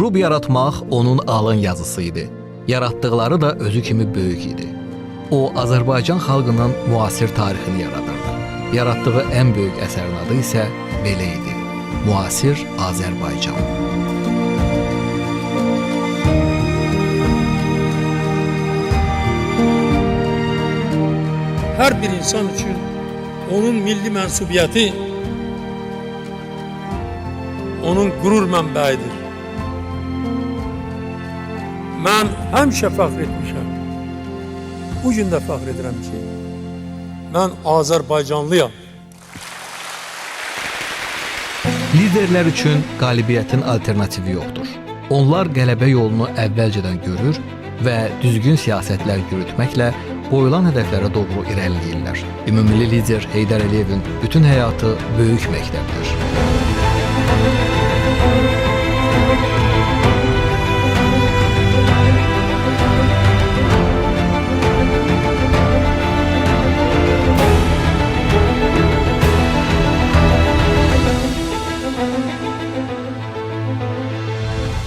Klub yaratmaq onun alın yazısı idi. Yaratdıqları da özü kimi böyük idi. O, Azərbaycan xalqının müasir tarixini yaradırdı. Yaratdığı ən böyük əsərin adı isə belə idi: Müasir Azərbaycan. Her bir insan için onun milli mensubiyeti onun gurur mənbəyidir. Mən həmişə fəxr etmişəm. Bu gün də fəxr edirəm ki, mən Azərbaycanlıyam. Liderlər üçün qalibiyyətin alternativi yoxdur. Onlar qələbə yolunu əvvəlcədən görür və düzgün siyasətlər yürütməklə qoyulan hədəflərə doğru irəliləyirlər. Ümummilli lider Heydər Əliyevin bütün həyatı böyük məktəbdir.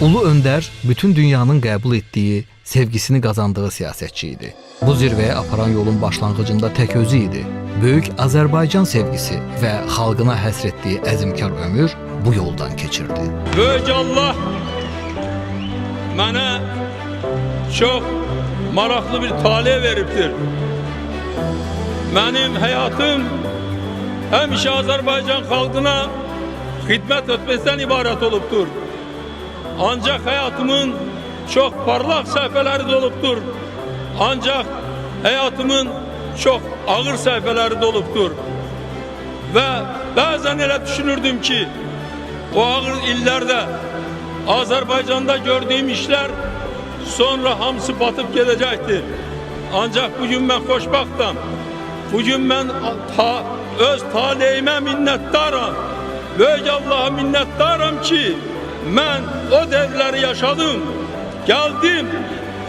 Ulu Öndər bütün dünyanın qəbul etdiyi, sevgisini qazandığı siyasətçi idi. Bu zirvəyə aparan yolun başlanğıcında tək özü idi. Böyük Azərbaycan sevgisi və xalqına həsr etdiyi əzmkar ömür bu yoldan keçirdi. Böyük Allah mənə çox maraqlı bir talih veribdir. Mənim həyatım həmişə Azərbaycan xalqına xidmət etməkdən ibarət olubdur. Ancaq həyatımın çox parlaq səhifələri də olubdur. Ancaq həyatımın çox ağır səhifələri də olubdur. Və bəzən elə düşünürdüm ki, o ağır illərdə Azərbaycanda gördüyüm işlər sonra hamısı batıb gedəcəkdir. Ancaq bugün mən xoşbəxtəm. Bugün mən öz taleyimə minnətdaram. Böyük Allah'a minnətdaram ki, mən o devrləri yaşadım, gəldim,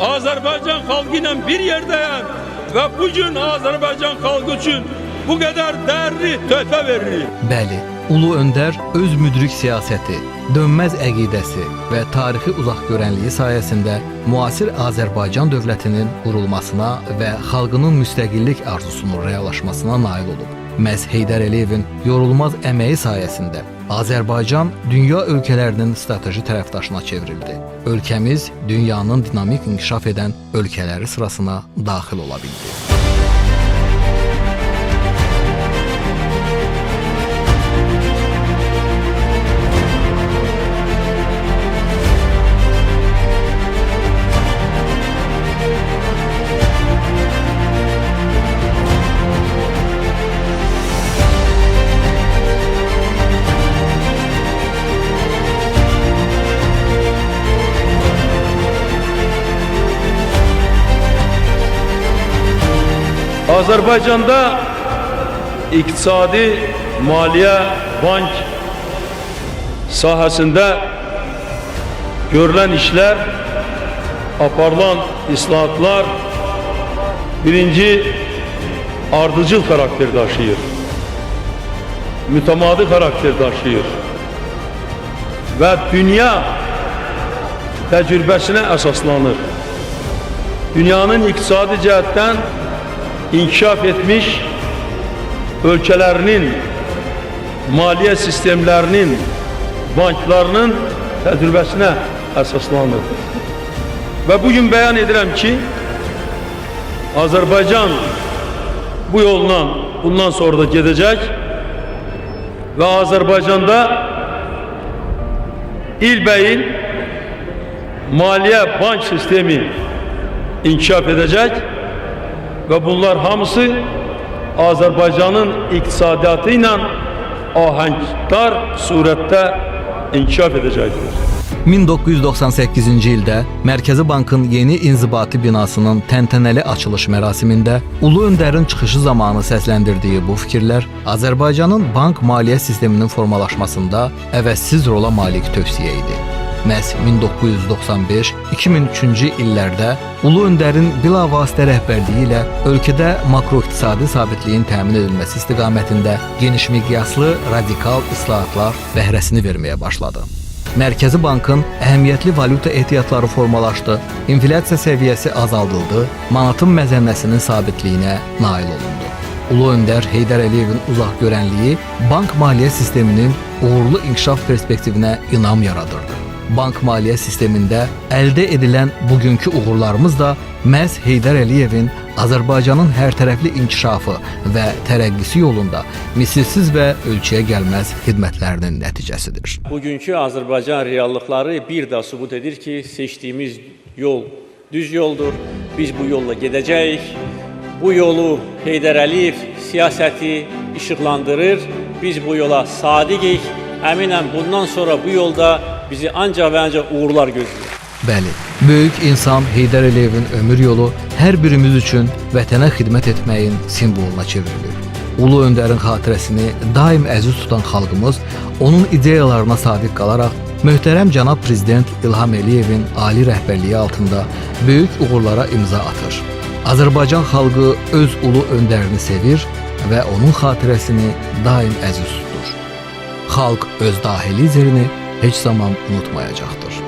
Azərbaycan xalqı ilə bir yerdəyəm və bugün Azərbaycan xalqı üçün bu qədər dəyərli töhfə veririk. Bəli, Ulu Öndər öz müdrik siyasəti, dönməz əqidəsi və tarixi uzaqgörənliyi sayəsində müasir Azərbaycan dövlətinin qurulmasına və xalqının müstəqillik arzusunun reallaşmasına nail olub. Məhz Heydər Əliyevin yorulmaz əməyi sayəsində Azərbaycan dünya ölkələrinin strateji tərəfdaşına çevrildi. Ölkəmiz dünyanın dinamik inkişaf edən ölkələri sırasına daxil ola bildi. Azərbaycanda iqtisadi, maliyyə, bank sahəsində görülən işlər, aparılan islahatlar birinci ardıcıl xarakter daşıyır, mütəmadi xarakter daşıyır və dünya təcrübəsinə əsaslanır. Dünyanın iqtisadi cəhətdən inkişaf etmiş ölkələrinin maliyyə sistemlərinin, banklarının təcrübəsinə əsaslanır. Və bugün bəyan edirəm ki, Azərbaycan bu yolla bundan sonra da gedəcək və Azərbaycanda ilbəil maliyyə bank sistemi inkişaf edəcək və bunlar hamısı Azərbaycanın iqtisadiyyatı ilə ahəngdar surətdə inkişaf edəcəkdir. 1998-ci ildə Mərkəzi Bankın yeni inzibati binasının təntənəli açılış mərasimində Ulu Öndərin çıxışı zamanı səsləndirdiyi bu fikirlər Azərbaycanın bank maliyyə sisteminin formalaşmasında əvəzsiz rola malik tövsiyə idi. Məhz 1995-2003-cü illərdə Ulu Öndərin bilavasitə rəhbərliyi ilə ölkədə makroiqtisadi sabitliyin təmin edilməsi istiqamətində geniş miqyaslı radikal islahatlar bəhrəsini verməyə başladı. Mərkəzi Bankın əhəmiyyətli valyuta ehtiyatları formalaşdı, inflyasiya səviyyəsi azaldıldı, manatın məzənnəsinin sabitliyinə nail olundu. Ulu öndər Heydər Əliyevin uzaqgörənliyi bank-maliyyə sisteminin uğurlu inkişaf perspektivinə inam yaradırdı. Bank-maliyyə sistemində əldə edilən bugünkü uğurlarımız da məhz Heydər Əliyevin Azərbaycanın hərtərəfli inkişafı və tərəqqisi yolunda misilsiz və ölçüyə gəlməz xidmətlərinin nəticəsidir. Bugünkü Azərbaycan reallıqları bir daha sübut edir ki, seçdiyimiz yol düz yoldur. Biz bu yolla gedəcəyik. Bu yolu Heydər Əliyev siyasəti işıqlandırır. Biz bu yola sadiqik. Əminəm bundan sonra bu yolda bizi ancaq və ancaq uğurlar gözləyir. Bəli, böyük insan Heydər Əliyevin ömür yolu hər birimiz üçün vətənə xidmət etməyin simvoluna çevrilir. Ulu öndərin xatirəsini daim əziz tutan xalqımız onun ideyalarına sadiq qalaraq möhtərəm cənab prezident İlham Əliyevin ali rəhbərliyi altında böyük uğurlara imza atır. Azərbaycan xalqı öz ulu öndərini sevir və onun xatirəsini daim əziz tutur. Xalq öz dahi liderini heç zaman unutmayacaqdır.